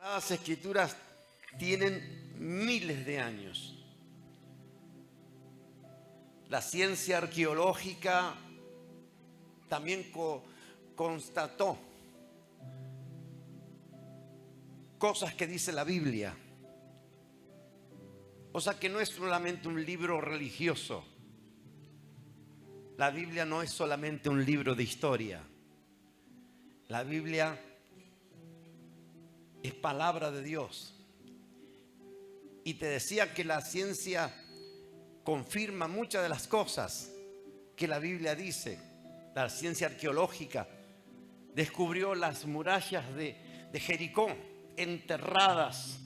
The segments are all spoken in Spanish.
Las escrituras tienen miles de años. La ciencia arqueológica también constató cosas que dice la Biblia. O sea que no es solamente un libro religioso. La Biblia no es solamente un libro de historia. La Biblia es palabra de Dios. Y te decía que la ciencia confirma muchas de las cosas que la Biblia dice. La ciencia arqueológica descubrió las murallas de Jericó enterradas.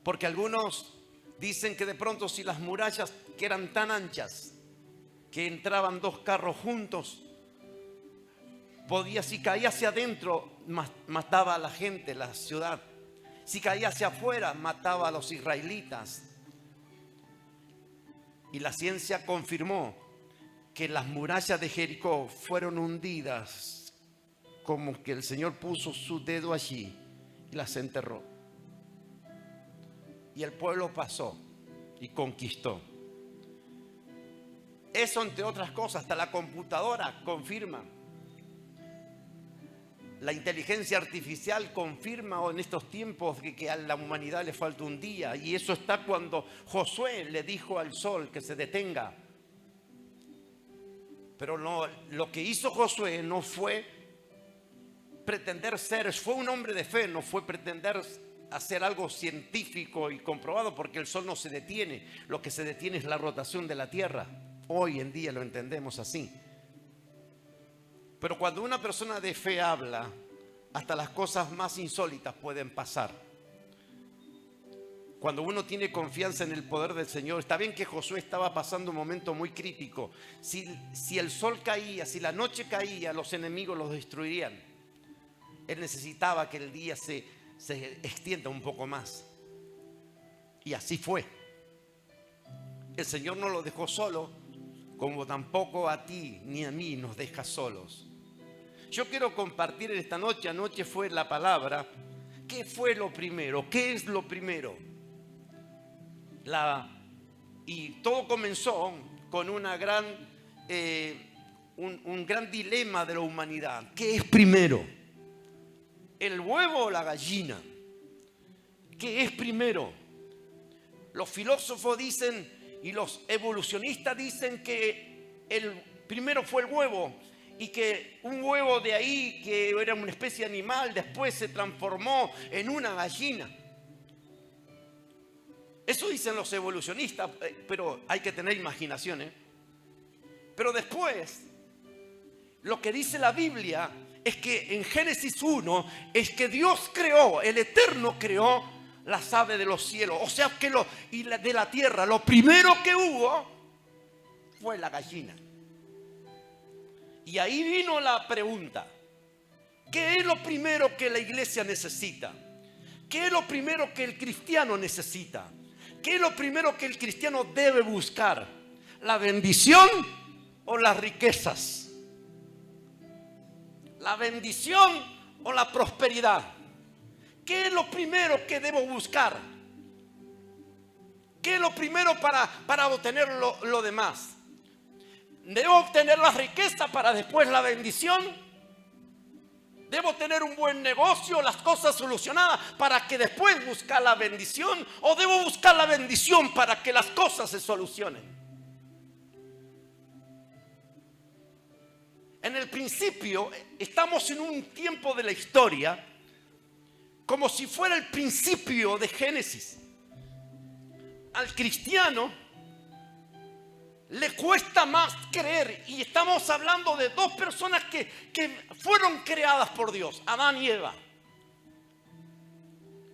Porque algunos dicen que de pronto si las murallas que eran tan anchas que entraban dos carros juntos, si caía hacia adentro, mataba a la gente, la ciudad. Si caía hacia afuera, mataba a los israelitas. Y la ciencia confirmó que las murallas de Jericó fueron hundidas, como que el Señor puso su dedo allí y las enterró. Y el pueblo pasó y conquistó. Eso, entre otras cosas, hasta la computadora confirma. La inteligencia artificial confirma en estos tiempos que a la humanidad le falta un día. Y eso está cuando Josué le dijo al sol que se detenga. Pero no, lo que hizo Josué no fue pretender fue un hombre de fe, no fue pretender hacer algo científico y comprobado, porque el sol no se detiene. Lo que se detiene es la rotación de la tierra. Hoy en día lo entendemos así. Pero cuando una persona de fe habla, hasta las cosas más insólitas pueden pasar. Cuando uno tiene confianza en el poder del Señor. Está bien que Josué estaba pasando un momento muy crítico. Si el sol caía, si la noche caía, los enemigos los destruirían. Él necesitaba que el día se extienda un poco más. Y así fue. El Señor no lo dejó solo, como tampoco a ti ni a mí nos deja solos. Yo quiero compartir esta noche. Anoche fue la palabra. ¿Qué fue lo primero? ¿Qué es lo primero? Y todo comenzó con un gran dilema de la humanidad. ¿Qué es primero? ¿El huevo o la gallina? ¿Qué es primero? Los filósofos dicen y los evolucionistas dicen que el primero fue el huevo, y que un huevo de ahí, que era una especie de animal, después se transformó en una gallina. Eso dicen los evolucionistas, pero hay que tener imaginación, ¿eh? Pero después, lo que dice la Biblia es que en Génesis 1 es que Dios creó, el Eterno creó las aves de los cielos, o sea que de la tierra. Lo primero que hubo fue la gallina. Y ahí vino la pregunta: ¿qué es lo primero que la iglesia necesita? ¿Qué es lo primero que el cristiano necesita? ¿Qué es lo primero que el cristiano debe buscar? ¿La bendición o las riquezas? ¿La bendición o la prosperidad? ¿Qué es lo primero que debo buscar? ¿Qué es lo primero para obtener lo demás? ¿Debo obtener la riqueza para después la bendición? ¿Debo tener un buen negocio, las cosas solucionadas para que después buscar la bendición? ¿O debo buscar la bendición para que las cosas se solucionen? En el principio, estamos en un tiempo de la historia como si fuera el principio de Génesis. Al cristiano le cuesta más creer, y estamos hablando de dos personas que fueron creadas por Dios, Adán y Eva.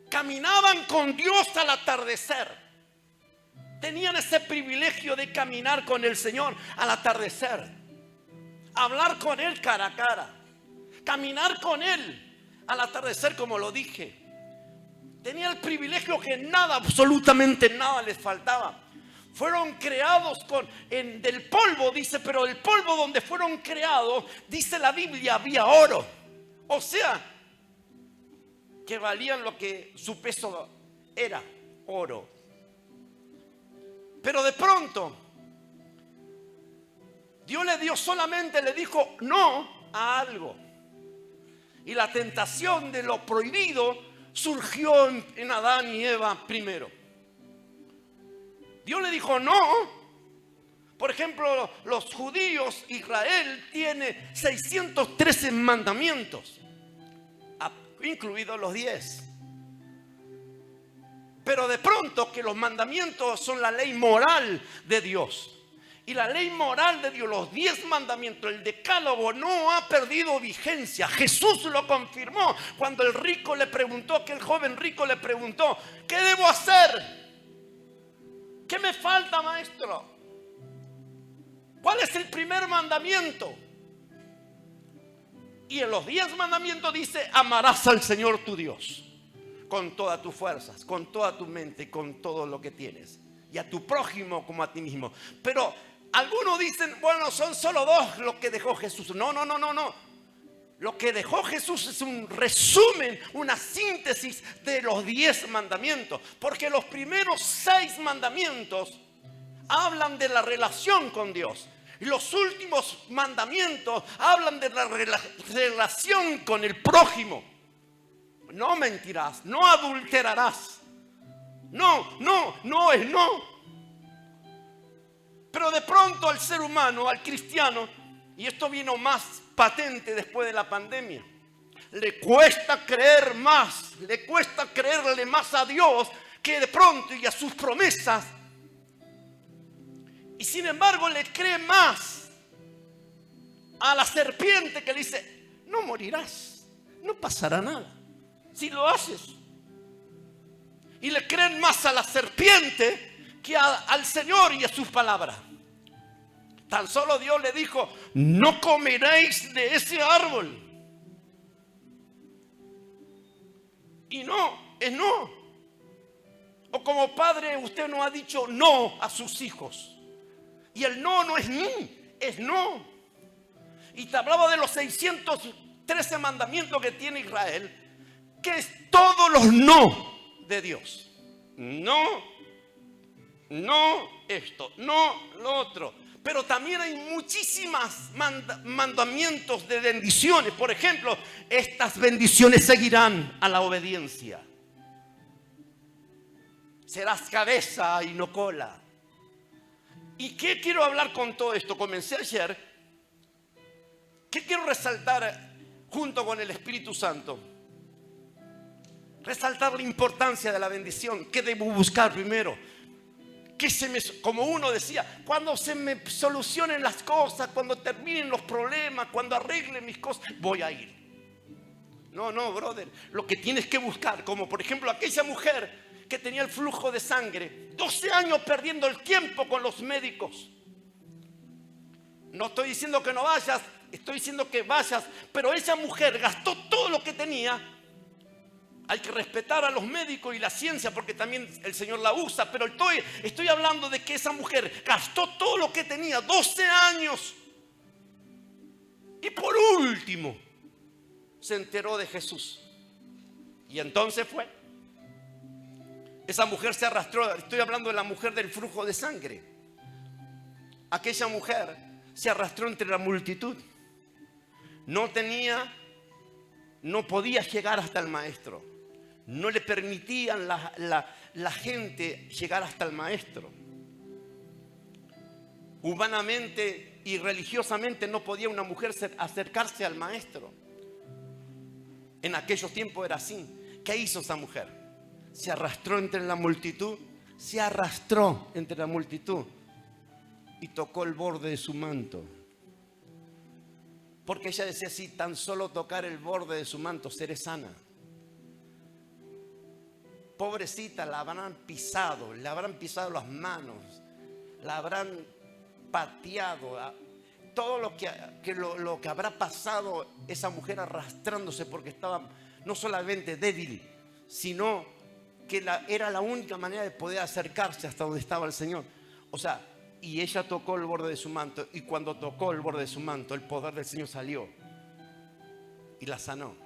Caminaban con Dios al atardecer. Tenían ese privilegio de caminar con el Señor al atardecer, hablar con Él cara a cara, caminar con Él al atardecer, como lo dije. Tenía el privilegio que nada, absolutamente nada les faltaba. Fueron creados del polvo, dice, pero el polvo donde fueron creados, dice la Biblia, había oro. O sea, que valían lo que su peso era, oro. Pero de pronto, Dios le dijo no a algo. Y la tentación de lo prohibido surgió en Adán y Eva primero. Dios le dijo no. Por ejemplo, los judíos, Israel tiene 613 mandamientos, incluidos los 10. Pero de pronto que los mandamientos son la ley moral de Dios. Y la ley moral de Dios, los 10 mandamientos, el decálogo, no ha perdido vigencia. Jesús lo confirmó cuando el rico le preguntó, que el joven rico le preguntó, ¿qué debo hacer? ¿Qué me falta, maestro? ¿Cuál es el primer mandamiento? Y en los 10 mandamientos dice, amarás al Señor tu Dios con todas tus fuerzas, con toda tu mente y con todo lo que tienes, y a tu prójimo como a ti mismo. Pero algunos dicen, bueno, son solo 2 lo que dejó Jesús. No. Lo que dejó Jesús es un resumen, una síntesis de los 10 mandamientos. Porque los primeros 6 mandamientos hablan de la relación con Dios. Y los últimos mandamientos hablan de la relación con el prójimo. No mentirás, no adulterarás. No es no. Pero de pronto al ser humano, al cristiano, y esto vino más patente después de la pandemia, le cuesta creer más, le cuesta creerle más a Dios que de pronto y a sus promesas. Y sin embargo le cree más a la serpiente que le dice, no morirás, no pasará nada si lo haces. Y le creen más a la serpiente que al Señor y a sus palabras. Tan solo Dios le dijo, no comeréis de ese árbol. Y no, es no. O como padre usted no ha dicho no a sus hijos. Y el no es ni, es no. Y te hablaba de los 613 mandamientos que tiene Israel, que es todos los no de Dios. No esto, no lo otro. Pero también hay muchísimas mandamientos de bendiciones. Por ejemplo, estas bendiciones seguirán a la obediencia. Serás cabeza y no cola. ¿Y qué quiero hablar con todo esto? Comencé ayer. ¿Qué quiero resaltar junto con el Espíritu Santo? Resaltar la importancia de la bendición. ¿Qué debo buscar primero? Como uno decía, cuando se me solucionen las cosas, cuando terminen los problemas, cuando arreglen mis cosas, voy a ir. No, brother. Lo que tienes que buscar, como por ejemplo aquella mujer que tenía el flujo de sangre, 12 años perdiendo el tiempo con los médicos. No estoy diciendo que no vayas, estoy diciendo que vayas, pero esa mujer gastó todo lo que tenía. Hay que respetar a los médicos y la ciencia porque también el Señor la usa. Pero estoy hablando de que esa mujer gastó todo lo que tenía, 12 años. Y por último, se enteró de Jesús. Y entonces fue. Esa mujer se arrastró. Estoy hablando de la mujer del flujo de sangre. Aquella mujer se arrastró entre la multitud. No podía llegar hasta el maestro. No le permitían la gente llegar hasta el maestro. Humanamente y religiosamente no podía una mujer acercarse al maestro. En aquellos tiempos era así. ¿Qué hizo esa mujer? Se arrastró entre la multitud. Y tocó el borde de su manto. Porque ella decía así, tan solo tocar el borde de su manto, seré sana. Pobrecita, la habrán pisado, le habrán pisado las manos, la habrán pateado, todo lo que habrá pasado esa mujer arrastrándose porque estaba no solamente débil, sino que era la única manera de poder acercarse hasta donde estaba el Señor. O sea, y ella tocó el borde de su manto, y cuando tocó el borde de su manto, el poder del Señor salió y la sanó.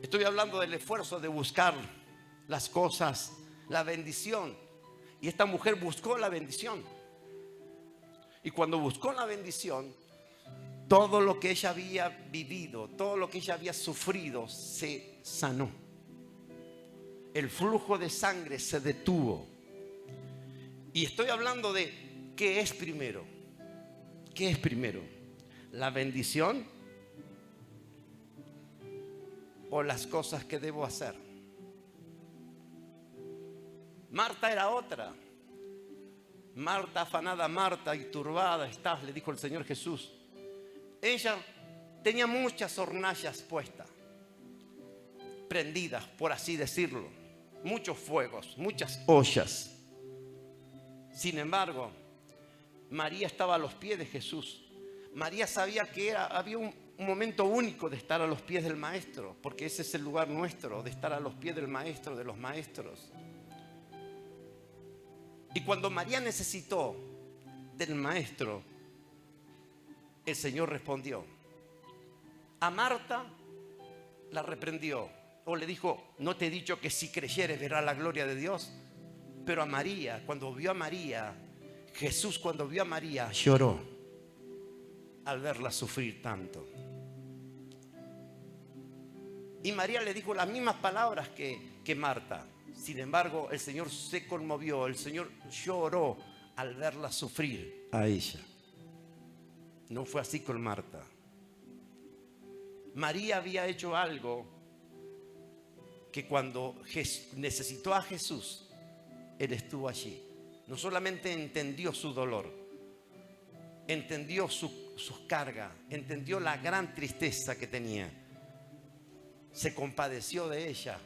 Estoy hablando del esfuerzo de buscar las cosas, la bendición. Y esta mujer buscó la bendición. Y cuando buscó la bendición, todo lo que ella había vivido, todo lo que ella había sufrido, se sanó. El flujo de sangre se detuvo. Y estoy hablando de ¿qué es primero? ¿Qué es primero? ¿La bendición o las cosas que debo hacer? Marta era otra. Marta, afanada Marta y turbada estás, le dijo el Señor Jesús. Ella tenía muchas hornallas puestas, prendidas, por así decirlo, muchos fuegos, muchas ollas. Sin embargo, María estaba a los pies de Jesús. María sabía que había un momento único de estar a los pies del Maestro, porque ese es el lugar nuestro, de estar a los pies del Maestro, de los maestros. Y cuando María necesitó del Maestro, el Señor respondió. A Marta la reprendió o le dijo: no te he dicho que si creyeres verás la gloria de Dios. Pero a María, cuando vio a María, Jesús cuando vio a María lloró al verla sufrir tanto. Y María le dijo las mismas palabras que Marta. Sin embargo, el Señor se conmovió, el Señor lloró al verla sufrir a ella. No fue así con Marta. María había hecho algo que cuando necesitó a Jesús, Él estuvo allí. No solamente entendió su dolor, entendió sus cargas, entendió la gran tristeza que tenía. Se compadeció de ella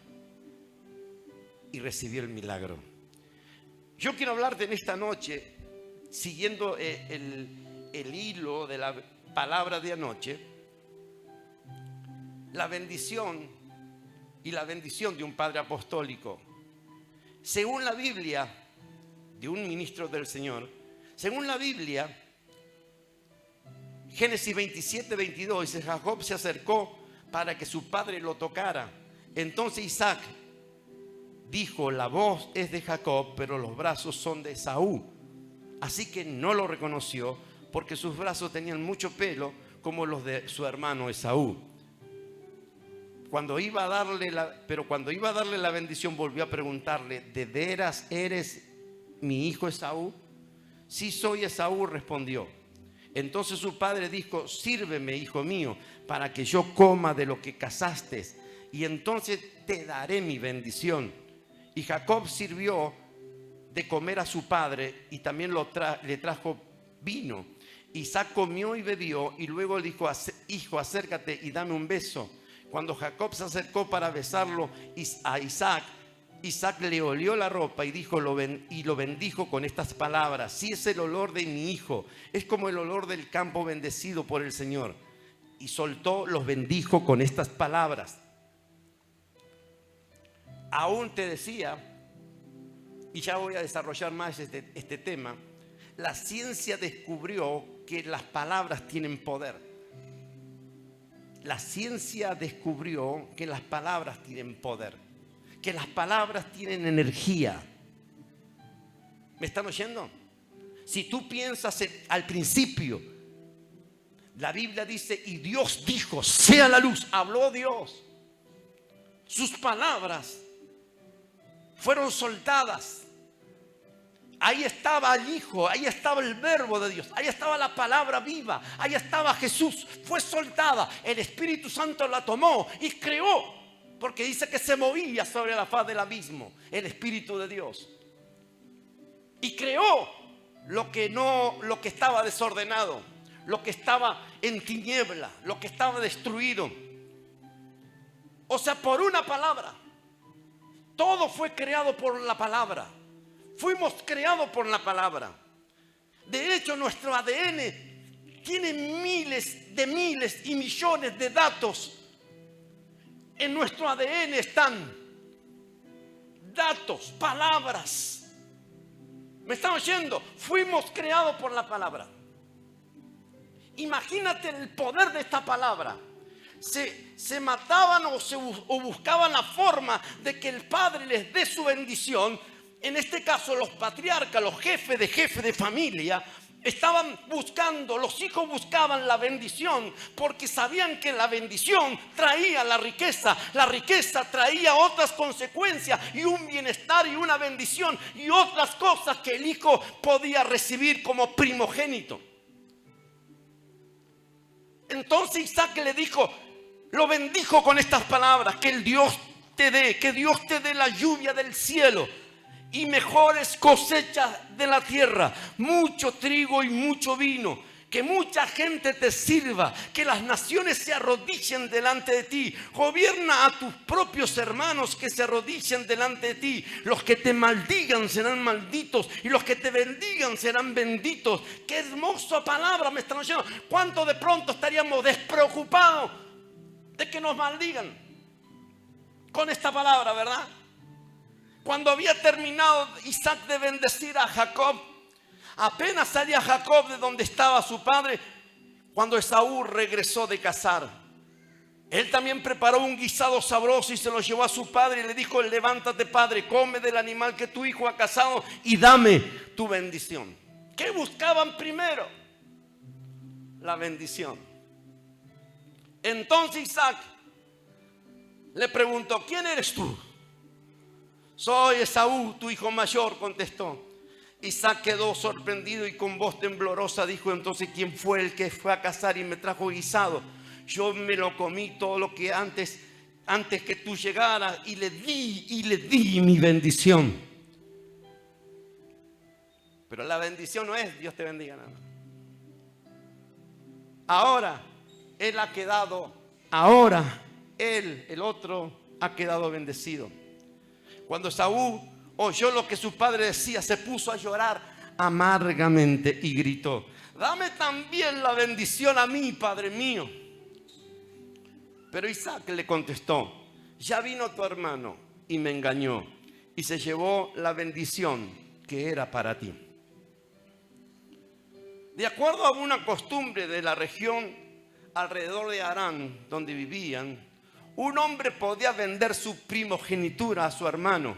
y recibió el milagro. Yo quiero hablarte en esta noche, siguiendo el hilo de la palabra de anoche, la bendición y la bendición de un padre apostólico. Según la Biblia, de un ministro del Señor, según la Biblia, Génesis 27:22 dice: Jacob se acercó para que su padre lo tocara. Entonces Isaac dijo: la voz es de Jacob, pero los brazos son de Esaú. Así que no lo reconoció, porque sus brazos tenían mucho pelo como los de su hermano Esaú. Cuando iba a darle la bendición, volvió a preguntarle: ¿de veras eres mi hijo Esaú? Sí, soy Esaú, respondió. Entonces su padre dijo: sírveme, hijo mío, para que yo coma de lo que cazaste, y entonces te daré mi bendición. Y Jacob sirvió de comer a su padre y también le trajo vino. Isaac comió y bebió, y luego le dijo: hijo, acércate y dame un beso. Cuando Jacob se acercó para besarlo a Isaac, Isaac le olió la ropa y lo bendijo con estas palabras: sí, es el olor de mi hijo, es como el olor del campo bendecido por el Señor. Y los bendijo con estas palabras. Aún te decía, y ya voy a desarrollar más este tema, la ciencia descubrió que las palabras tienen poder. La ciencia descubrió que las palabras tienen poder, que las palabras tienen energía. ¿Me están oyendo? Si tú piensas al principio, la Biblia dice: y Dios dijo, sea la luz. Habló Dios. Sus palabras fueron soltadas. Ahí estaba el Hijo, ahí estaba el verbo de Dios, ahí estaba la palabra viva, ahí estaba Jesús, fue soltada. El Espíritu Santo la tomó y creó, porque dice que se movía sobre la faz del abismo el Espíritu de Dios. Y creó lo que estaba desordenado, lo que estaba en tiniebla, lo que estaba destruido. O sea, por una palabra. Todo fue creado por la palabra. Fuimos creados por la palabra. De hecho, nuestro ADN tiene miles y millones de datos. En nuestro ADN están datos, palabras. ¿Me están oyendo? Fuimos creados por la palabra. Imagínate el poder de esta palabra. se mataban o buscaban la forma de que el padre les dé su bendición. En este caso, los patriarcas, los jefes de familia, estaban buscando, los hijos buscaban la bendición porque sabían que la bendición traía la riqueza traía otras consecuencias y un bienestar y una bendición y otras cosas que el hijo podía recibir como primogénito. Entonces Isaac le dijo, lo bendijo con estas palabras: que el Dios te dé, que Dios te dé la lluvia del cielo y mejores cosechas de la tierra, mucho trigo y mucho vino, que mucha gente te sirva, que las naciones se arrodillen delante de ti. Gobierna a tus propios hermanos que se arrodillen delante de ti. Los que te maldigan serán malditos y los que te bendigan serán benditos. Qué hermosa palabra me están oyendo. ¿Cuánto de pronto estaríamos despreocupados de que nos maldigan con esta palabra, verdad? Cuando había terminado Isaac de bendecir a Jacob, apenas salía Jacob de donde estaba su padre, cuando Esaú regresó de cazar. Él también preparó un guisado sabroso y se lo llevó a su padre y le dijo: levántate, padre, come del animal que tu hijo ha cazado y dame tu bendición. ¿Qué buscaban primero? La bendición. Entonces Isaac le preguntó: ¿quién eres tú? Soy Esaú, tu hijo mayor, contestó. Isaac quedó sorprendido y con voz temblorosa dijo: entonces, ¿quién fue el que fue a cazar y me trajo guisado? Yo me lo comí todo lo que antes que tú llegaras y le di mi bendición. Pero la bendición no es Dios te bendiga nada. Ahora él ha quedado, el otro ha quedado bendecido. Cuando Esaú oyó lo que su padre decía, se puso a llorar amargamente y gritó: dame también la bendición a mí, padre mío. Pero Isaac le contestó: ya vino tu hermano y me engañó y se llevó la bendición que era para ti. De acuerdo a una costumbre de la región alrededor de Harán, donde vivían, un hombre podía vender su primogenitura a su hermano.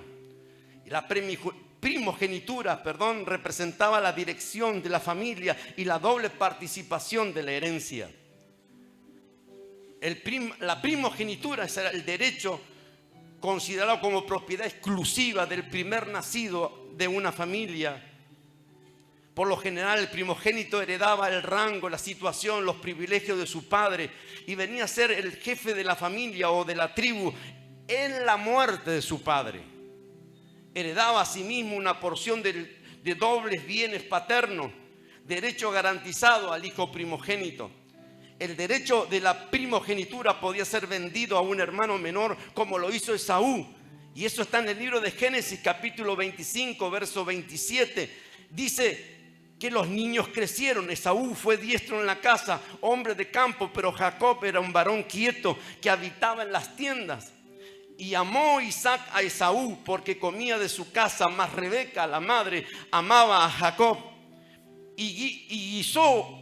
Y la primogenitura, representaba la dirección de la familia y la doble participación de la herencia. La primogenitura era el derecho considerado como propiedad exclusiva del primer nacido de una familia. Por lo general, el primogénito heredaba el rango, la situación, los privilegios de su padre y venía a ser el jefe de la familia o de la tribu en la muerte de su padre. Heredaba asimismo una porción de dobles bienes paternos, derecho garantizado al hijo primogénito. El derecho de la primogenitura podía ser vendido a un hermano menor, como lo hizo Esaú. Y eso está en el libro de Génesis, capítulo 25, verso 27. Dice que los niños crecieron. Esaú fue diestro en la casa, hombre de campo, pero Jacob era un varón quieto que habitaba en las tiendas. Y amó Isaac a Esaú porque comía de su casa, mas Rebeca, la madre, amaba a Jacob. Y guisó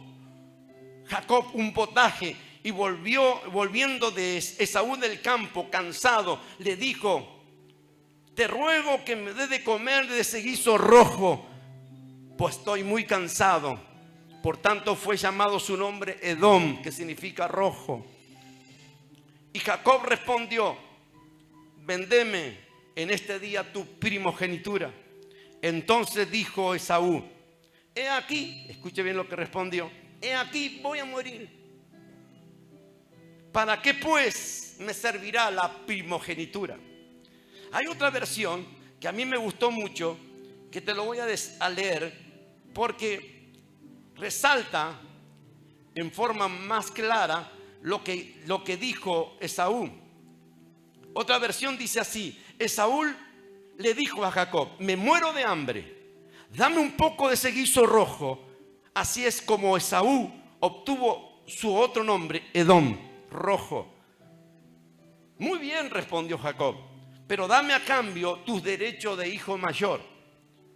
Jacob un potaje y volviendo de Esaú del campo, cansado, le dijo: te ruego que me dé de comer de ese guiso rojo, pues estoy muy cansado. Por tanto fue llamado su nombre Edom, que significa rojo. Y Jacob respondió: vendeme en este día tu primogenitura. Entonces dijo Esaú: he aquí, escuche bien lo que respondió, he aquí voy a morir. ¿Para qué pues me servirá la primogenitura? Hay otra versión que a mí me gustó mucho, que te lo voy a leer, porque resalta en forma más clara lo que dijo Esaú. Otra versión dice así: Esaú le dijo a Jacob: me muero de hambre, dame un poco de ese guiso rojo. Así es como Esaú obtuvo su otro nombre, Edom, rojo. Muy bien, respondió Jacob, pero dame a cambio tus derechos de hijo mayor.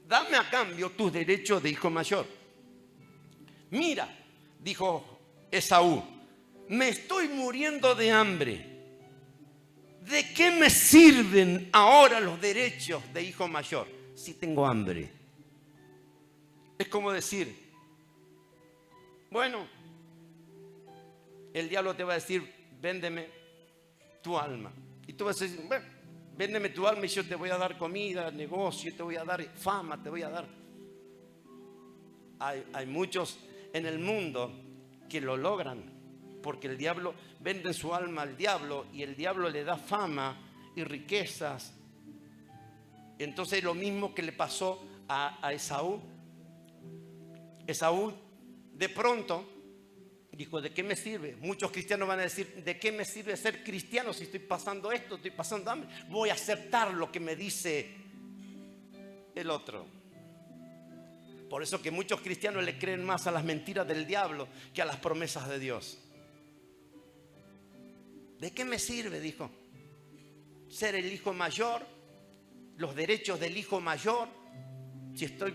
Dame a cambio tus derechos de hijo mayor. Mira, dijo Esaú, me estoy muriendo de hambre. ¿De qué me sirven ahora los derechos de hijo mayor si tengo hambre? Es como decir, bueno, el diablo te va a decir, véndeme tu alma. Y tú vas a decir, bueno, véndeme tu alma y yo te voy a dar comida, negocio, te voy a dar fama, te voy a dar. Hay muchos en el mundo que lo logran, porque el diablo vende su alma al diablo y el diablo le da fama y riquezas. Entonces lo mismo que le pasó a Esaú. Esaú de pronto dijo, ¿de qué me sirve? Muchos cristianos van a decir, ¿de qué me sirve ser cristiano si estoy pasando esto, estoy pasando hambre? Voy a aceptar lo que me dice el otro. Por eso que muchos cristianos le creen más a las mentiras del diablo que a las promesas de Dios. ¿De qué me sirve? Dijo, ser el hijo mayor, los derechos del hijo mayor, si estoy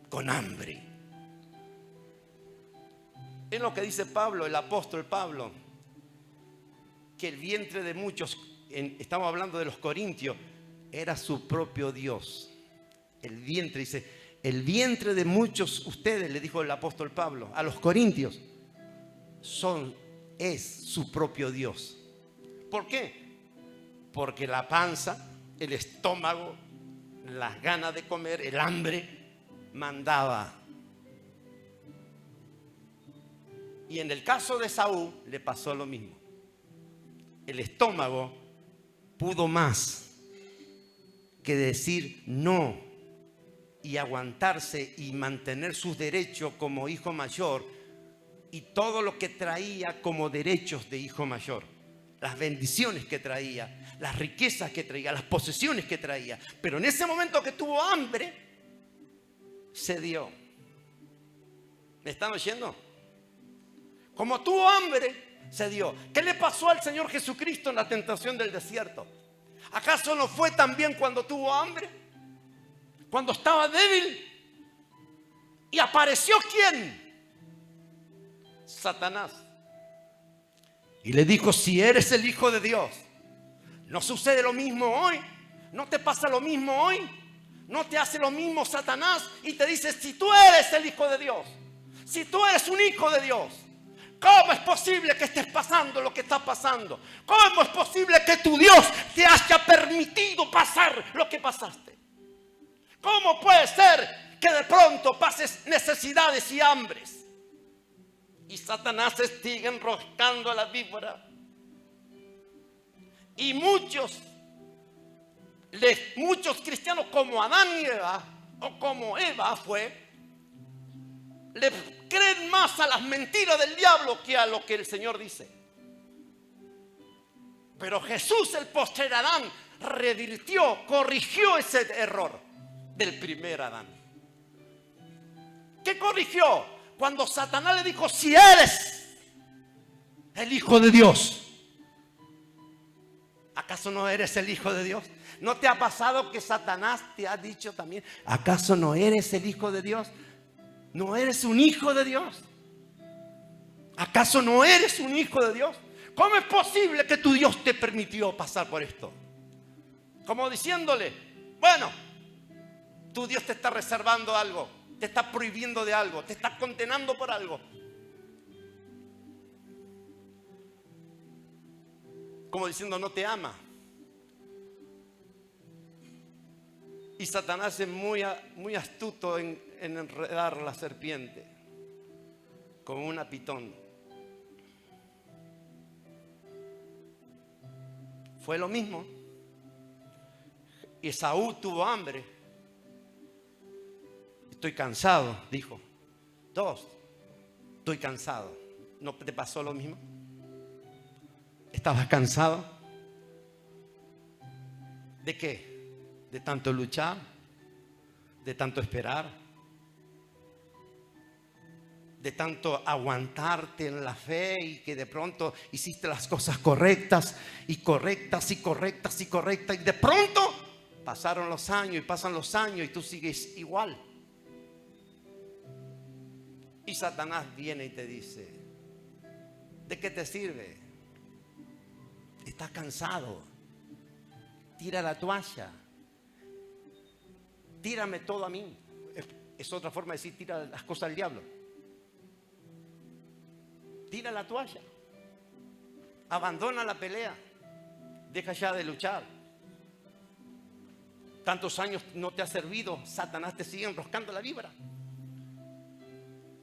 con hambre. Es lo que dice Pablo, el apóstol Pablo, que el vientre de muchos, estamos hablando de los corintios, era su propio Dios. El vientre, dice, el vientre de muchos ustedes, le dijo el apóstol Pablo a los corintios, es su propio Dios. ¿Por qué? Porque la panza, el estómago, las ganas de comer, el hambre, mandaba. Y en el caso de Saúl le pasó lo mismo. El estómago pudo más que decir no y aguantarse y mantener sus derechos como hijo mayor y todo lo que traía como derechos de hijo mayor. Las bendiciones que traía, las riquezas que traía, las posesiones que traía. Pero en ese momento que tuvo hambre, cedió. ¿Me están oyendo? Como tuvo hambre, cedió. ¿Qué le pasó al Señor Jesucristo en la tentación del desierto? ¿Acaso no fue también cuando tuvo hambre? Cuando estaba débil. ¿Y apareció quién? Satanás. Y le dijo, si eres el Hijo de Dios, ¿no sucede lo mismo hoy? ¿No te pasa lo mismo hoy? ¿No te hace lo mismo Satanás? Y te dice, si tú eres el Hijo de Dios, si tú eres un hijo de Dios, ¿cómo es posible que estés pasando lo que está pasando? ¿Cómo es posible que tu Dios te haya permitido pasar lo que pasaste? ¿Cómo puede ser que de pronto pases necesidades y hambres? Y Satanás se sigue enroscando a la víbora. Y muchos cristianos como Adán y Eva, o como Eva fue, le creen más a las mentiras del diablo que a lo que el Señor dice. Pero Jesús, el postrer Adán, revirtió, corrigió ese error del primer Adán. ¿Qué corrigió? Cuando Satanás le dijo, si eres el Hijo de Dios, ¿acaso no eres el Hijo de Dios? ¿No te ha pasado que Satanás te ha dicho también, ¿acaso no eres el Hijo de Dios? ¿No eres un hijo de Dios? ¿Acaso no eres un hijo de Dios? ¿Cómo es posible que tu Dios te permitió pasar por esto? Como diciéndole, bueno, tu Dios te está reservando algo, te está prohibiendo de algo, te está condenando por algo. Como diciendo, no te ama. Y Satanás es muy astuto en enredar la serpiente como una pitón. Fue lo mismo. Esaú tuvo hambre. Estoy cansado, dijo. 2, estoy cansado. ¿No te pasó lo mismo? ¿Estabas cansado? ¿De qué? ¿De tanto luchar? ¿De tanto esperar? ¿De tanto aguantarte en la fe y que de pronto hiciste las cosas correctas y correctas y correctas y correctas y de pronto pasaron los años y pasan los años y tú sigues igual? Y Satanás viene y te dice, ¿De qué te sirve? Estás cansado. Tira la toalla. Tírame todo a mí. Es otra forma de decir tira las cosas al diablo. Tira la toalla. Abandona la pelea. Deja ya de luchar. Tantos años no te ha servido. Satanás te sigue enroscando la víbora.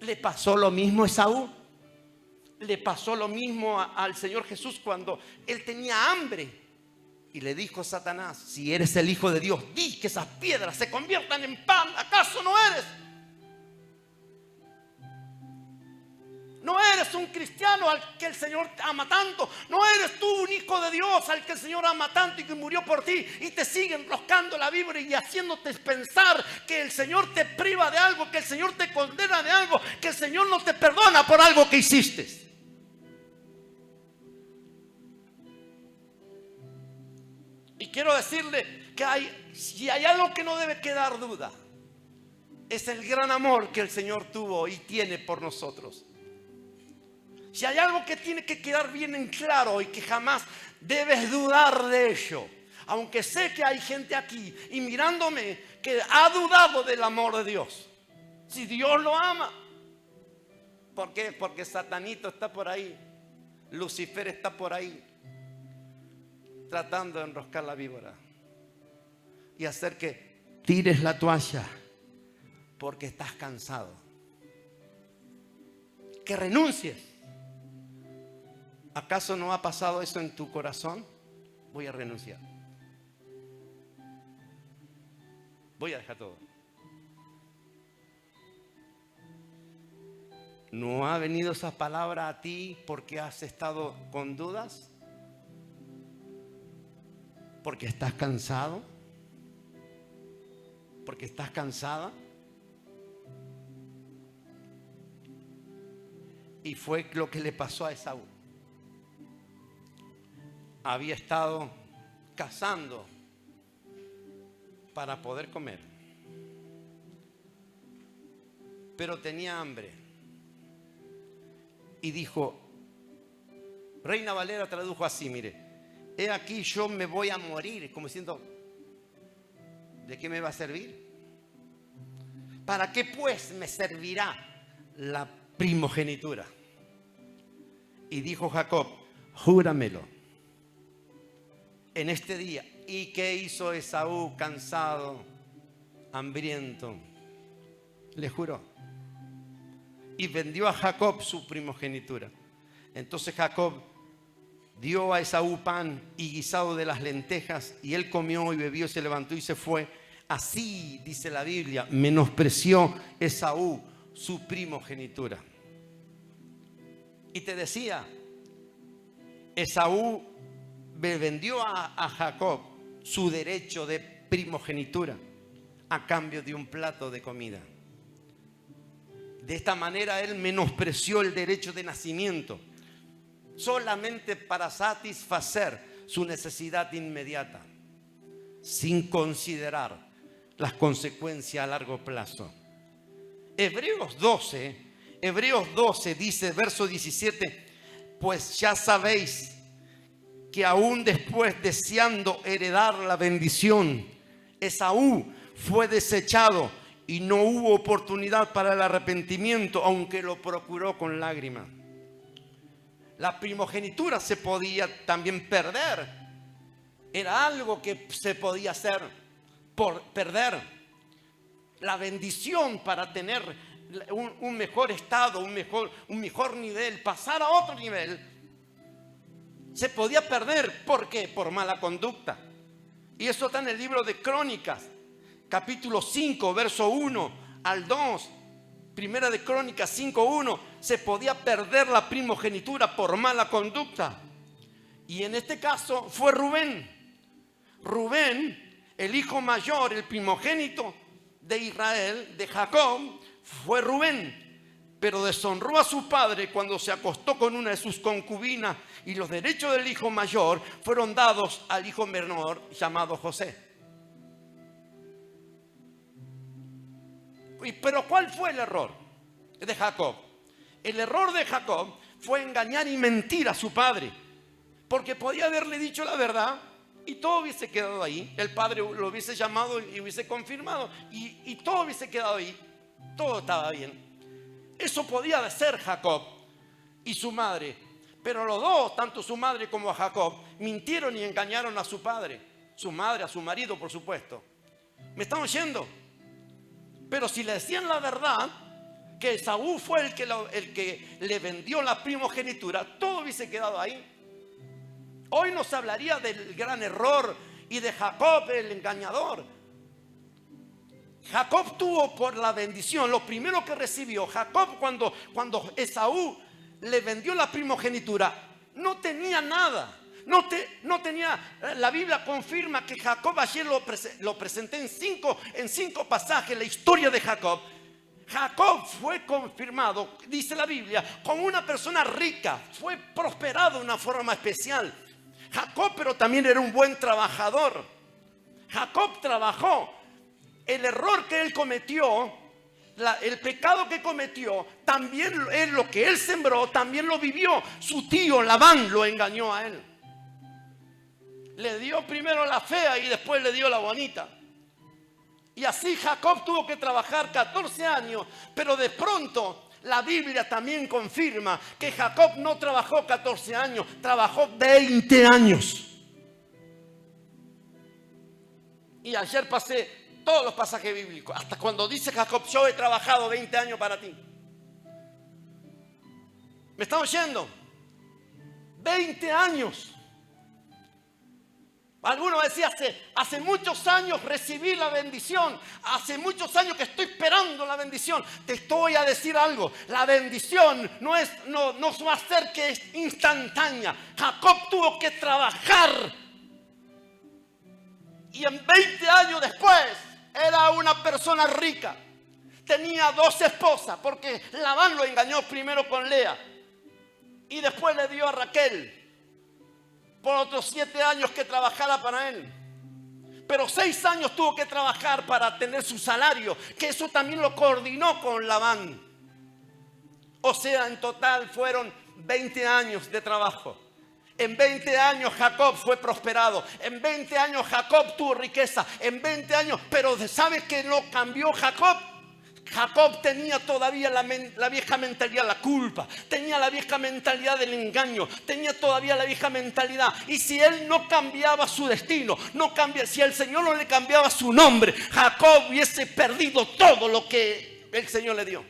Le pasó lo mismo a Esaú. Le pasó lo mismo al Señor Jesús cuando él tenía hambre. Y le dijo Satanás: si eres el Hijo de Dios, di que esas piedras se conviertan en pan. ¿Acaso no eres? No eres un cristiano al que el Señor ama tanto. No eres tú un hijo de Dios al que el Señor ama tanto y que murió por ti. Y te siguen enroscando la víbora y haciéndote pensar que el Señor te priva de algo, que el Señor te condena de algo, que el Señor no te perdona por algo que hiciste. Y quiero decirle que si hay algo que no debe quedar duda, es el gran amor que el Señor tuvo y tiene por nosotros. Si hay algo que tiene que quedar bien en claro y que jamás debes dudar de ello, aunque sé que hay gente aquí y mirándome que ha dudado del amor de Dios. Si Dios lo ama, ¿por qué? Porque Satanito está por ahí, Lucifer está por ahí, tratando de enroscar la víbora y hacer que tires la toalla porque estás cansado, que renuncies. ¿Acaso no ha pasado eso en tu corazón? Voy a renunciar, voy a dejar todo. ¿No ha venido esa palabra a ti porque has estado con dudas? ¿Porque estás cansado? ¿Porque estás cansada? Y fue lo que le pasó a Esaú. Había estado cazando para poder comer, pero tenía hambre. Y dijo, Reina Valera tradujo así, mire: he aquí yo me voy a morir, como diciendo, ¿de qué me va a servir? ¿Para qué pues me servirá la primogenitura? Y dijo Jacob, júramelo en este día. ¿Y qué hizo Esaú, cansado, hambriento? Le juró. Y vendió a Jacob su primogenitura. Entonces Jacob dio a Esaú pan y guisado de las lentejas, y él comió y bebió, se levantó y se fue. Así, dice la Biblia, menospreció Esaú su primogenitura. Y te decía, Esaú vendió a Jacob su derecho de primogenitura a cambio de un plato de comida. De esta manera él menospreció el derecho de nacimiento solamente para satisfacer su necesidad inmediata, sin considerar las consecuencias a largo plazo. Hebreos 12 dice, verso 17, pues ya sabéis que aún después, deseando heredar la bendición, Esaú fue desechado y no hubo oportunidad para el arrepentimiento, aunque lo procuró con lágrimas. La primogenitura se podía también perder. Era algo que se podía hacer por perder. La bendición para tener un mejor estado, un mejor nivel, pasar a otro nivel, se podía perder. ¿Por qué? Por mala conducta. Y eso está en el libro de Crónicas, capítulo 5, verso 1 al 2. Primera de Crónicas 5:1. Se podía perder la primogenitura por mala conducta. Y en este caso fue Rubén. Rubén, el hijo mayor, el primogénito de Israel, de Jacob, fue Rubén. Pero deshonró a su padre cuando se acostó con una de sus concubinas, y los derechos del hijo mayor fueron dados al hijo menor llamado José. Pero ¿cuál fue el error de Jacob? El error de Jacob fue engañar y mentir a su padre, porque podía haberle dicho la verdad y todo hubiese quedado ahí. El padre lo hubiese llamado y hubiese confirmado y todo hubiese quedado ahí. Todo estaba bien. Eso podía ser Jacob y su madre, pero los dos, tanto su madre como Jacob, mintieron y engañaron a su padre, su madre, a su marido, por supuesto. ¿Me están oyendo? Pero si le decían la verdad, que Esaú fue el que le vendió la primogenitura, todo hubiese quedado ahí. Hoy nos hablaría del gran error y de Jacob, el engañador. Jacob tuvo por la bendición, lo primero que recibió Jacob cuando Esaú le vendió la primogenitura, no tenía nada. No tenía, la Biblia confirma que Jacob, ayer lo presenté en cinco pasajes, la historia de Jacob. Jacob fue confirmado, dice la Biblia, como una persona rica, fue prosperado de una forma especial. Jacob, pero también era un buen trabajador. Jacob trabajó. El error que él cometió, el pecado que cometió, también lo que él sembró, también lo vivió. Su tío Labán lo engañó a él. Le dio primero la fea y después le dio la bonita. Y así Jacob tuvo que trabajar 14 años, pero de pronto la Biblia también confirma que Jacob no trabajó 14 años, trabajó 20 años. Y ayer pasé todos los pasajes bíblicos, hasta cuando dice Jacob, yo he trabajado 20 años para ti. ¿Me están oyendo? 20 años. Algunos decían, hace muchos años recibí la bendición, hace muchos años que estoy esperando la bendición. Te estoy a decir algo, la bendición no va a ser que es instantánea. Jacob tuvo que trabajar y en 20 años después era una persona rica. Tenía 2 esposas porque Labán lo engañó primero con Lea y después le dio a Raquel por otros 7 años que trabajara para él. Pero 6 años tuvo que trabajar para tener su salario, que eso también lo coordinó con Labán. O sea, en total fueron 20 años de trabajo. En 20 años Jacob fue prosperado. En 20 años Jacob tuvo riqueza. En 20 años, pero ¿sabes qué no cambió Jacob? Jacob tenía todavía la vieja mentalidad, la culpa. Tenía la vieja mentalidad del engaño. Tenía todavía la vieja mentalidad. Y si él no cambiaba su destino, si el Señor no le cambiaba su nombre, Jacob hubiese perdido todo lo que el Señor le dio.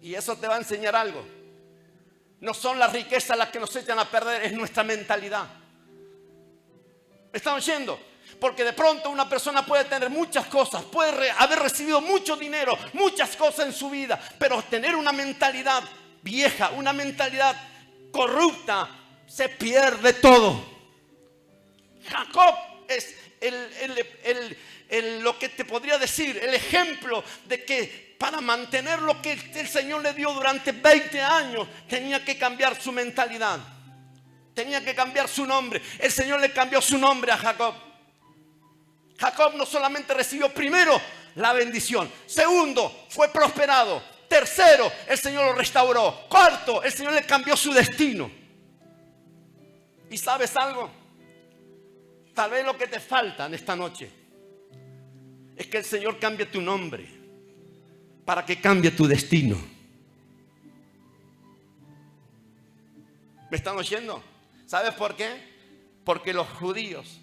Y eso te va a enseñar algo. No son las riquezas las que nos echan a perder, es nuestra mentalidad. ¿Me están oyendo? Porque de pronto una persona puede tener muchas cosas, puede haber recibido mucho dinero, muchas cosas en su vida, pero tener una mentalidad vieja, una mentalidad corrupta, se pierde todo. Jacob es lo que te podría decir, el ejemplo de que para mantener lo que el Señor le dio durante 20 años, tenía que cambiar su mentalidad, tenía que cambiar su nombre. El Señor le cambió su nombre a Jacob. Jacob no solamente recibió primero la bendición, segundo, fue prosperado, tercero, el Señor lo restauró, cuarto, el Señor le cambió su destino. ¿Y sabes algo? Tal vez lo que te falta en esta noche es que el Señor cambie tu nombre para que cambie tu destino. ¿Me están oyendo? ¿Sabes por qué? Porque los judíos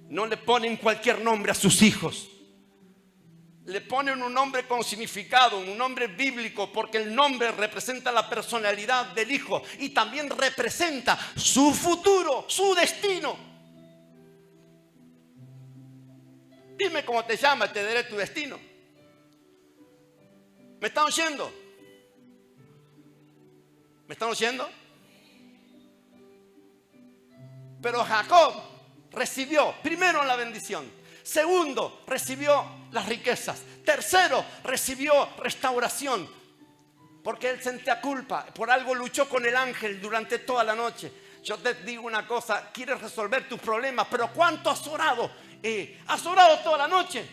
no le ponen cualquier nombre a sus hijos. Le ponen un nombre con significado, un nombre bíblico, porque el nombre representa la personalidad del hijo y también representa su futuro, su destino. Dime cómo te llamas, te daré tu destino. ¿Me están oyendo? ¿Me están oyendo? Pero Jacob recibió primero la bendición, segundo recibió las riquezas, tercero recibió restauración, porque él sentía culpa, por algo luchó con el ángel durante toda la noche. Yo te digo una cosa, quieres resolver tus problemas, pero ¿cuánto has orado? Has orado toda la noche,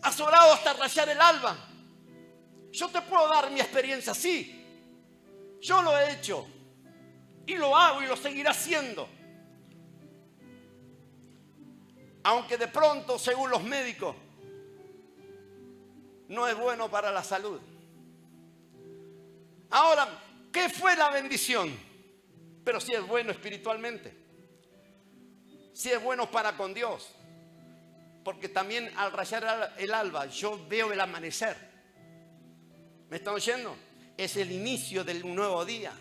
has orado hasta rayar el alba. Yo te puedo dar mi experiencia, sí, Yo lo he hecho y lo hago y lo seguiré haciendo. Aunque de pronto, según los médicos, no es bueno para la salud. Ahora, ¿qué fue la bendición? Pero si es bueno espiritualmente, si es bueno para con Dios, porque también al rayar el alba yo veo el amanecer. ¿Me están oyendo? Es el inicio de un nuevo día.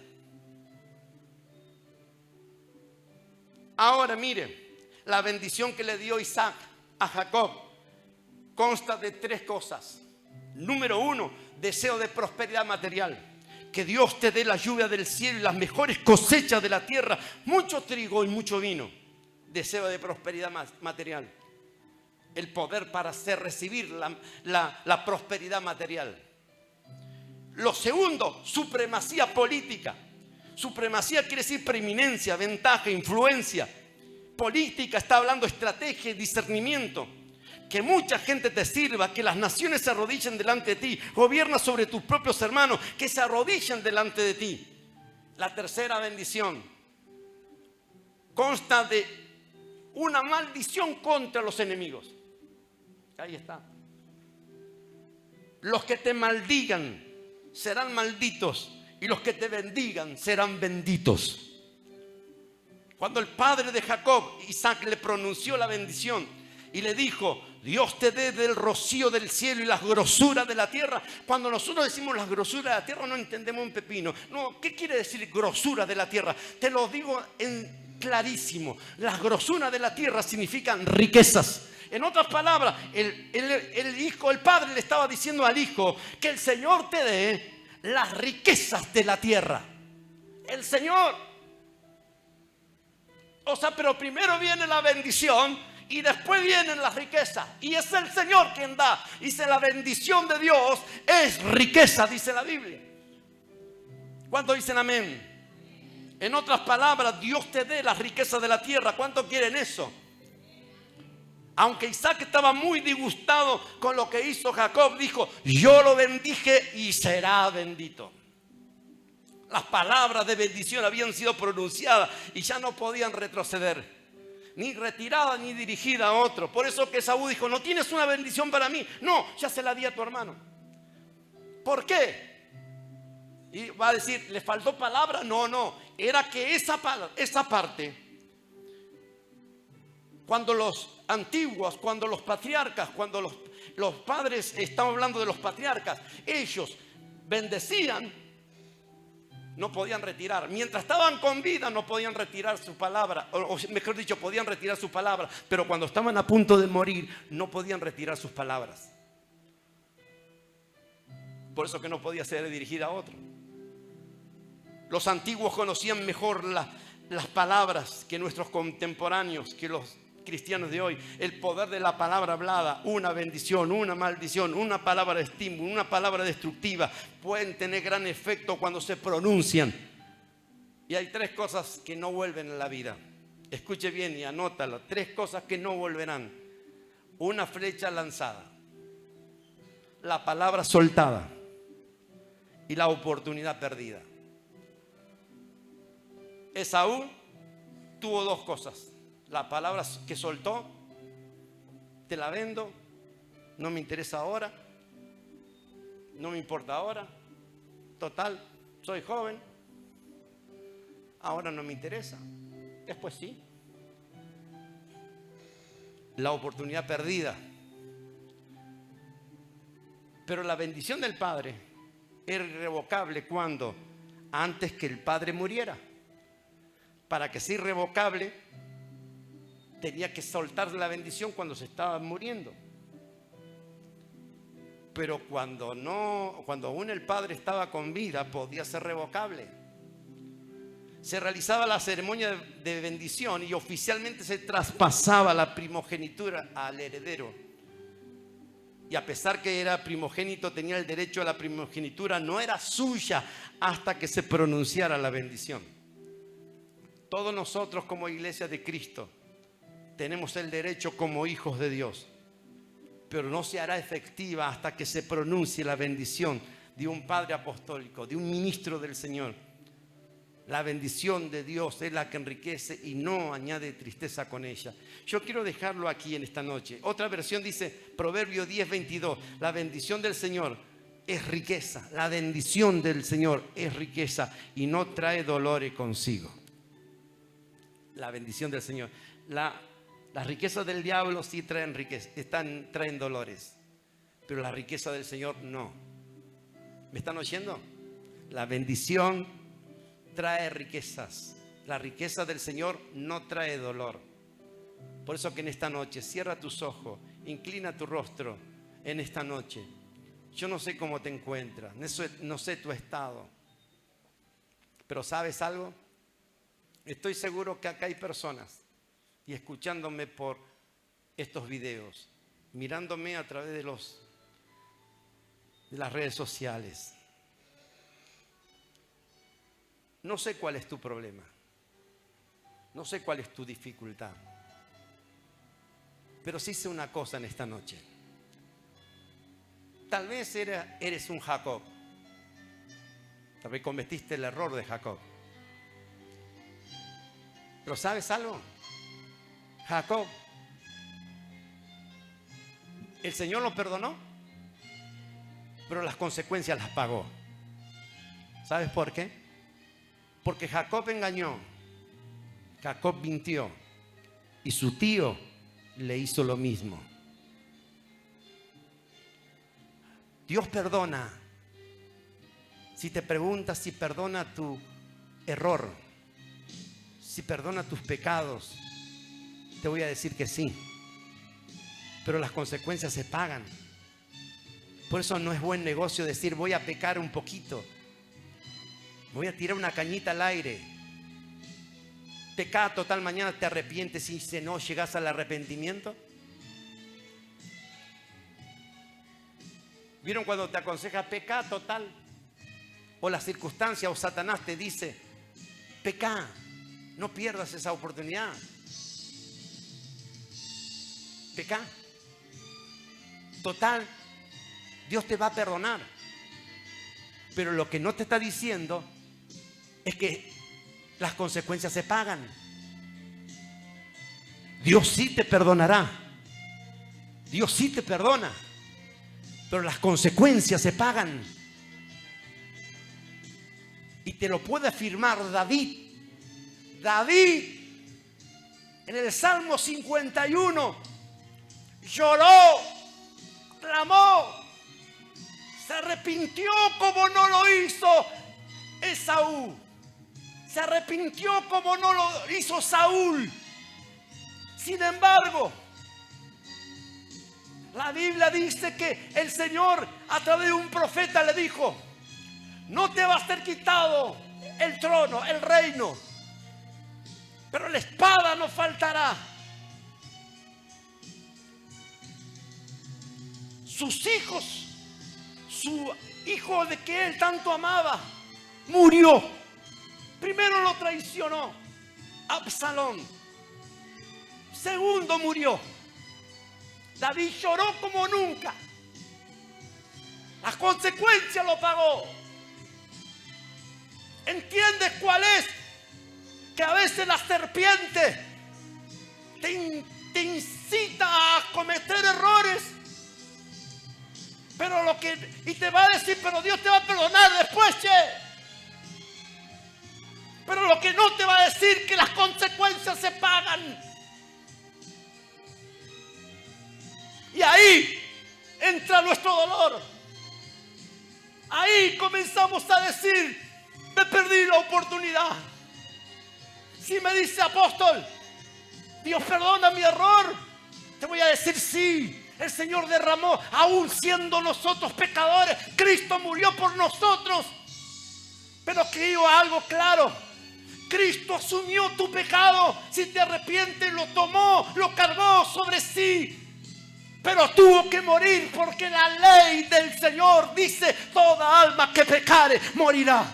Ahora mire, la bendición que le dio Isaac a Jacob consta de 3 cosas. Número 1, deseo de prosperidad material. Que Dios te dé la lluvia del cielo y las mejores cosechas de la tierra, mucho trigo y mucho vino. Deseo de prosperidad material. El poder para recibir la prosperidad material. Lo segundo, supremacía política. Supremacía quiere decir preeminencia, ventaja, influencia. Política está hablando estrategia y discernimiento. Que mucha gente te sirva, que las naciones se arrodillen delante de ti. Gobierna sobre tus propios hermanos, que se arrodillen delante de ti. La tercera bendición consta de una maldición contra los enemigos. Ahí está. Los que te maldigan serán malditos y los que te bendigan serán benditos. Cuando el padre de Jacob, Isaac, le pronunció la bendición y le dijo: Dios te dé del rocío del cielo y las grosuras de la tierra. Cuando nosotros decimos las grosuras de la tierra no entendemos un pepino. No, ¿qué quiere decir grosura de la tierra? Te lo digo en clarísimo. Las grosuras de la tierra significan riquezas. En otras palabras, el padre le estaba diciendo al hijo que el Señor te dé las riquezas de la tierra. El Señor. O sea, pero primero viene la bendición y después vienen las riquezas. Y es el Señor quien da. Dice, la bendición de Dios es riqueza, dice la Biblia. ¿Cuántos dicen amén? En otras palabras, Dios te dé las riquezas de la tierra. ¿Cuántos quieren eso? Aunque Isaac estaba muy disgustado con lo que hizo Jacob, dijo: yo lo bendije y será bendito. Las palabras de bendición habían sido pronunciadas y ya no podían retroceder, ni retirada ni dirigida a otro. Por eso que Esaú dijo: ¿no tienes una bendición para mí? No, ya se la di a tu hermano. ¿Por qué? Y va a decir, ¿le faltó palabra? No, era que esa parte, cuando los antiguos, cuando los patriarcas, cuando los padres, estamos hablando de los patriarcas, ellos bendecían, no podían retirar. Mientras estaban con vida no podían retirar su palabra, o mejor dicho, podían retirar su palabra, pero cuando estaban a punto de morir no podían retirar sus palabras. Por eso que no podía ser dirigida a otro. Los antiguos conocían mejor las palabras que nuestros contemporáneos, que los cristianos de hoy. El poder de la palabra hablada, una bendición, una maldición, una palabra de estímulo, una palabra destructiva, pueden tener gran efecto cuando se pronuncian. Y hay 3 cosas que no vuelven en la vida. Escuche bien y anótalo. 3 cosas que no volverán. Una flecha lanzada, la palabra soltada y la oportunidad perdida. Esaú tuvo 2 cosas. La palabra que soltó: te la vendo, no me interesa ahora, no me importa ahora, total, soy joven, ahora no me interesa, después sí. La oportunidad perdida. Pero la bendición del Padre era irrevocable cuando, antes que el Padre muriera. Para que sea irrevocable, tenía que soltar la bendición cuando se estaba muriendo. Pero cuando aún el padre estaba con vida, podía ser revocable. Se realizaba la ceremonia de bendición y oficialmente se traspasaba la primogenitura al heredero. Y a pesar que era primogénito, tenía el derecho a la primogenitura, no era suya hasta que se pronunciara la bendición. Todos nosotros como iglesia de Cristo tenemos el derecho como hijos de Dios, pero no se hará efectiva hasta que se pronuncie la bendición de un padre apostólico, de un ministro del Señor. La bendición de Dios es la que enriquece y no añade tristeza con ella. Yo quiero dejarlo aquí en esta noche. Otra versión dice, Proverbio 10:22, la bendición del Señor es riqueza. La bendición del Señor es riqueza y no trae dolores consigo. La bendición del Señor. Las riquezas del diablo sí traen riqueza, traen dolores, pero la riqueza del Señor no. ¿Me están oyendo? La bendición trae riquezas. La riqueza del Señor no trae dolor. Por eso que en esta noche cierra tus ojos, inclina tu rostro en esta noche. Yo no sé cómo te encuentras, no sé tu estado, pero ¿sabes algo? Estoy seguro que acá hay personas y escuchándome por estos videos, mirándome a través de las redes sociales. No sé cuál es tu problema, no sé cuál es tu dificultad, pero sí sé una cosa en esta noche. Tal vez eres un Jacob, tal vez cometiste el error de Jacob, pero ¿sabes algo? Jacob, el Señor lo perdonó, pero las consecuencias las pagó. ¿Sabes por qué? Porque Jacob engañó, Jacob mintió y su tío le hizo lo mismo. Dios perdona. Si te preguntas si perdona tu error, si perdona tus pecados, te voy a decir que sí, pero las consecuencias se pagan. Por eso no es buen negocio decir voy a pecar un poquito, voy a tirar una cañita al aire. Pecá total, mañana te arrepientes y si no llegas al arrepentimiento. ¿Vieron cuando te aconseja pecá total? O la circunstancia o Satanás te dice pecá, no pierdas esa oportunidad. Pecá. Total, Dios te va a perdonar. Pero lo que no te está diciendo es que las consecuencias se pagan. Dios sí te perdonará. Dios sí te perdona. Pero las consecuencias se pagan. Y te lo puede afirmar David. David, en el Salmo 51, lloró, clamó, se arrepintió como no lo hizo Esaú. Se arrepintió como no lo hizo Saúl. Sin embargo, la Biblia dice que el Señor a través de un profeta le dijo: no te va a ser quitado el trono, el reino, pero la espada no faltará. Sus hijos, su hijo de que él tanto amaba, murió. Primero lo traicionó Absalón. Segundo murió. David lloró como nunca. Las consecuencias lo pagó. ¿Entiendes cuál es? Que a veces la serpiente te incita a cometer errores. Pero y te va a decir, pero Dios te va a perdonar después, che. Pero lo que no te va a decir que las consecuencias se pagan. Y ahí entra nuestro dolor. Ahí comenzamos a decir: me perdí la oportunidad. Si me dice apóstol, Dios perdona mi error, te voy a decir sí. El Señor derramó, aún siendo nosotros pecadores, Cristo murió por nosotros. Pero que digo algo claro: Cristo asumió tu pecado. Si te arrepientes, lo tomó, lo cargó sobre sí. Pero tuvo que morir porque la ley del Señor dice: toda alma que pecare morirá.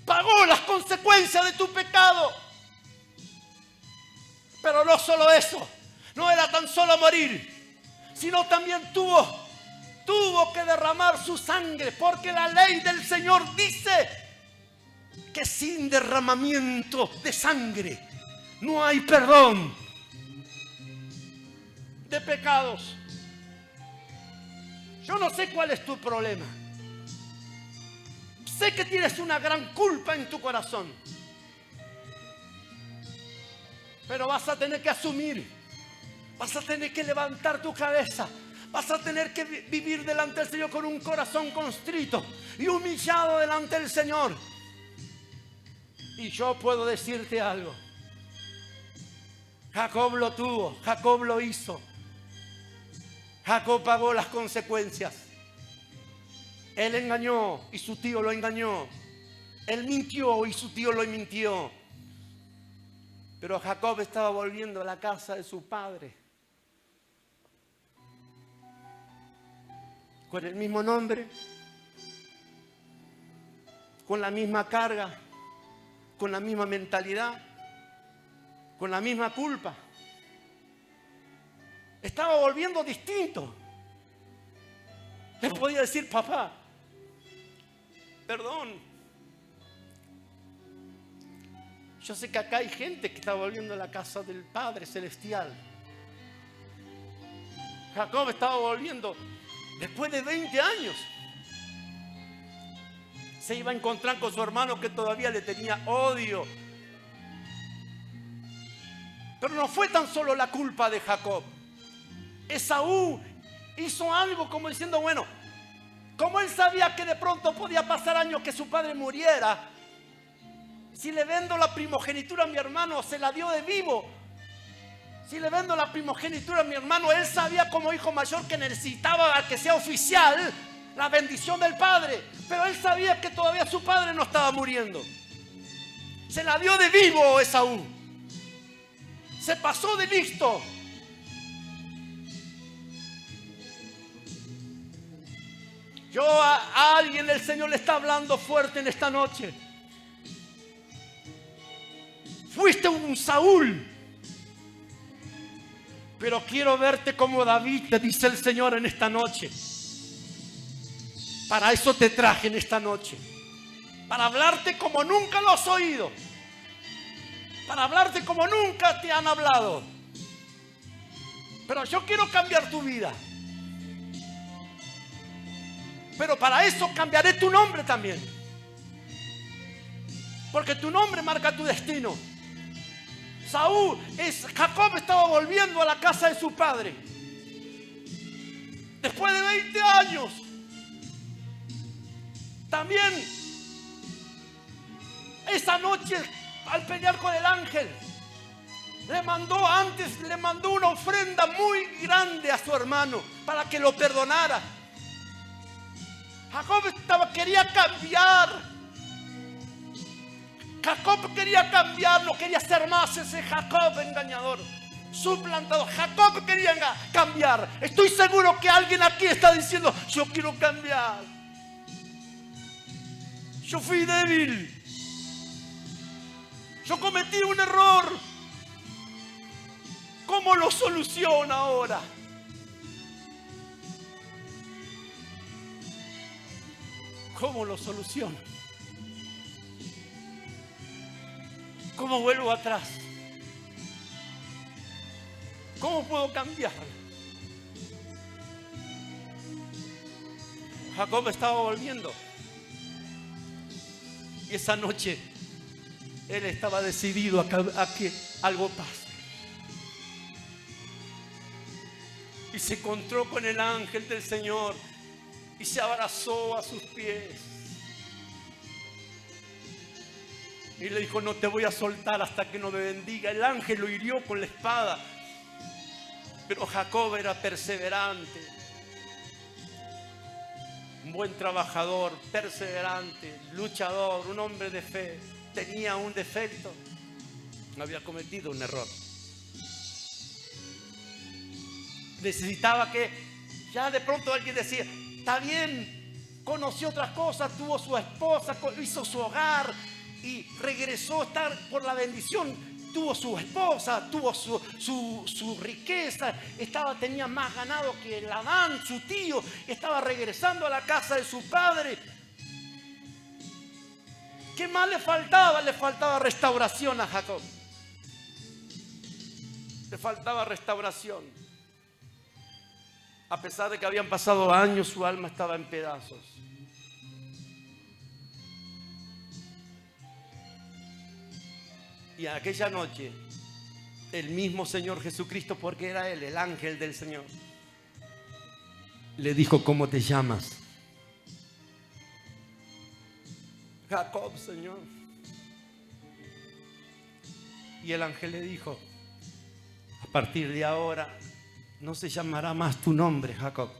Pagó las consecuencias de tu pecado. Pero no solo eso, no era tan solo morir, sino también tuvo que derramar su sangre, porque la ley del Señor dice que sin derramamiento de sangre no hay perdón de pecados. Yo no sé cuál es tu problema. Sé que tienes una gran culpa en tu corazón. Pero vas a tener que asumir. Vas a tener que levantar tu cabeza. Vas a tener que vivir delante del Señor con un corazón constrito y humillado delante del Señor. Y yo puedo decirte algo. Jacob lo tuvo, Jacob lo hizo. Jacob pagó las consecuencias. Él engañó y su tío lo engañó. Él mintió y su tío lo mintió. Pero Jacob estaba volviendo a la casa de su padre. Con el mismo nombre, con la misma carga, con la misma mentalidad, con la misma culpa. Estaba volviendo distinto. Le podía decir: papá, perdón. Yo sé que acá hay gente que está volviendo a la casa del Padre Celestial. Jacob estaba volviendo después de 20 años. Se iba a encontrar con su hermano que todavía le tenía odio. Pero no fue tan solo la culpa de Jacob. Esaú hizo algo como diciendo: bueno, como él sabía que de pronto podía pasar años que su padre muriera, si le vendo la primogenitura a mi hermano, se la dio de vivo. Si le vendo la primogenitura a mi hermano, él sabía como hijo mayor que necesitaba que sea oficial la bendición del padre. Pero él sabía que todavía su padre no estaba muriendo. Se la dio de vivo Esaú. Se pasó de listo. A alguien el Señor le está hablando fuerte en esta noche. Fuiste un Saúl, pero quiero verte como David, te dice el Señor en esta noche. Para eso te traje en esta noche. Para hablarte como nunca lo has oído. Para hablarte como nunca te han hablado. Pero yo quiero cambiar tu vida. Pero para eso cambiaré tu nombre también. Porque tu nombre marca tu destino. Jacob estaba volviendo a la casa de su padre. Después de 20 años. También esa noche al pelear con el ángel, le mandó una ofrenda muy grande a su hermano para que lo perdonara. Jacob quería cambiar. Jacob quería cambiar, no quería ser más ese Jacob engañador, suplantador. Jacob quería cambiar. Estoy seguro que alguien aquí está diciendo: yo quiero cambiar. Yo fui débil. Yo cometí un error. ¿Cómo lo soluciono ahora? ¿Cómo lo soluciono? ¿Cómo vuelvo atrás? ¿Cómo puedo cambiar? Jacob estaba volviendo. Y esa noche él estaba decidido a que algo pase. Y se encontró con el ángel del Señor y se abrazó a sus pies. Y le dijo: no te voy a soltar hasta que no me bendiga. El ángel lo hirió con la espada. Pero Jacob era perseverante. Un buen trabajador, perseverante, luchador, un hombre de fe. Tenía un defecto. Había cometido un error. Necesitaba que ya de pronto alguien decía: está bien, conoció otras cosas, tuvo su esposa, hizo su hogar y regresó a estar por la bendición. Tuvo su esposa, tuvo su riqueza, tenía más ganado que Labán, su tío. Estaba regresando a la casa de su padre. ¿Qué más le faltaba? Le faltaba restauración a Jacob. Le faltaba restauración. A pesar de que habían pasado años, su alma estaba en pedazos. Y aquella noche, el mismo Señor Jesucristo, porque era Él, el ángel del Señor, le dijo: ¿cómo te llamas? Jacob, Señor. Y el ángel le dijo: a partir de ahora no se llamará más tu nombre Jacob,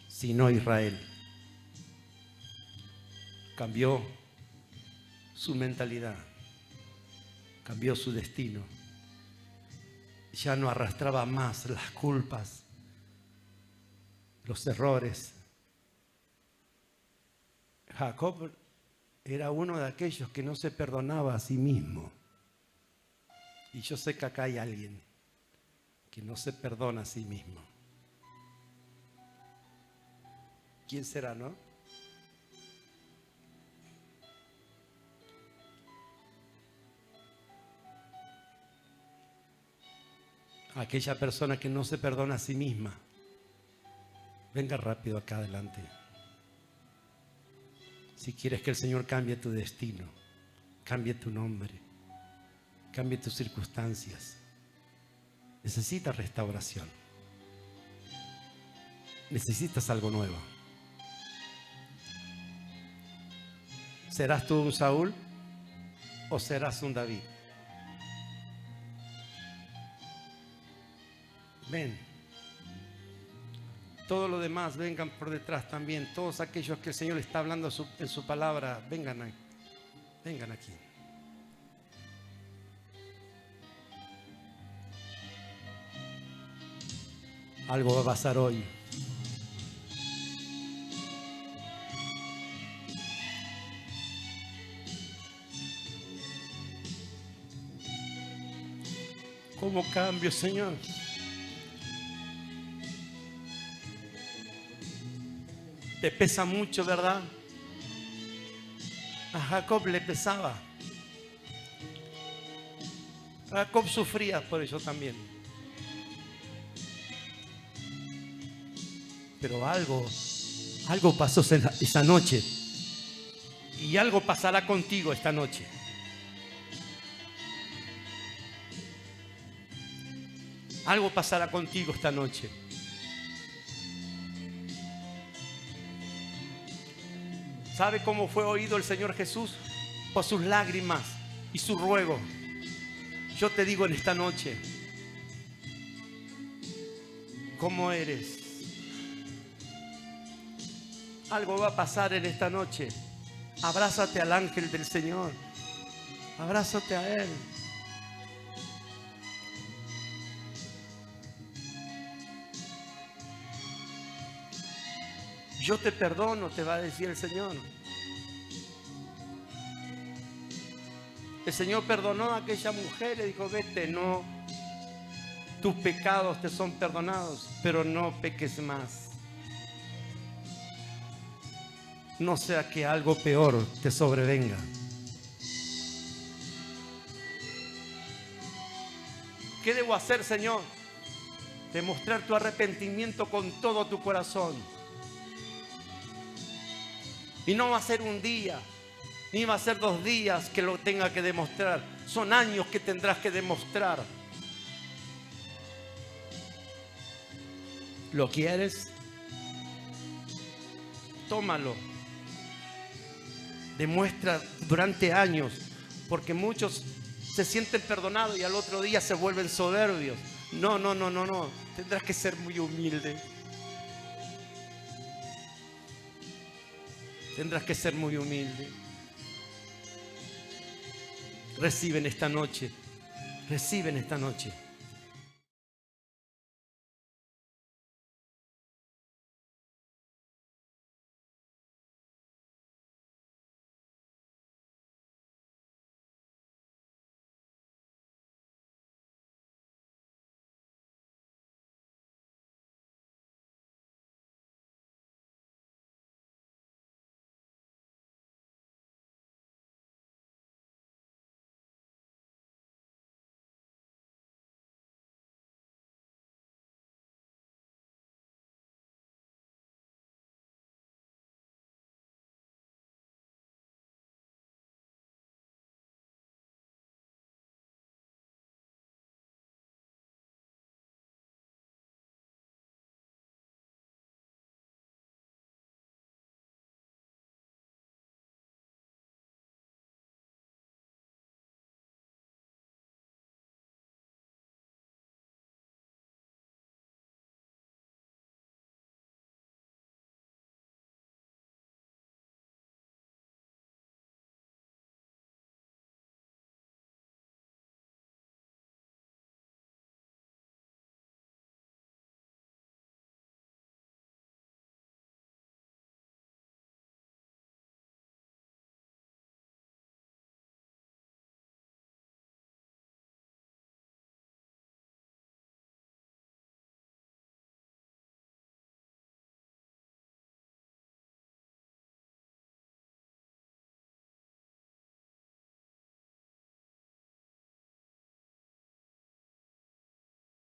sino Israel. Cambió su mentalidad, cambió su destino. Ya no arrastraba más las culpas, los errores. Jacob era uno de aquellos que no se perdonaba a sí mismo. Y yo sé que acá hay alguien que no se perdona a sí mismo. ¿Quién será, no? Aquella persona que no se perdona a sí misma. Venga rápido acá adelante. Si quieres que el Señor cambie tu destino, cambie tu nombre, cambie tus circunstancias, necesitas restauración. Necesitas algo nuevo. ¿Serás tú un Saúl o serás un David? Ven. Todo lo demás vengan por detrás también. Todos aquellos que el Señor está hablando en su palabra, vengan aquí. Algo va a pasar hoy. ¿Cómo cambio, Señor? Te pesa mucho, ¿verdad? A Jacob le pesaba. Jacob sufría por eso también. Pero algo pasó esa noche. Y algo pasará contigo esta noche. Algo pasará contigo esta noche. ¿Sabe cómo fue oído el Señor Jesús? Por sus lágrimas y su ruego. Yo te digo en esta noche, ¿cómo eres? Algo va a pasar en esta noche. Abrázate al ángel del Señor. Abrázate a Él. Yo te perdono, te va a decir el Señor. El Señor perdonó a aquella mujer, le dijo: vete, no, tus pecados te son perdonados, pero no peques más. No sea que algo peor te sobrevenga. ¿Qué debo hacer, Señor? Demostrar tu arrepentimiento con todo tu corazón. Y no va a ser un día, ni va a ser 2 días que lo tenga que demostrar. Son años que tendrás que demostrar. ¿Lo quieres? Tómalo. Demuestra durante años, porque muchos se sienten perdonados y al otro día se vuelven soberbios. No. Tendrás que ser muy humilde. Tendrás que ser muy humilde. Reciben esta noche.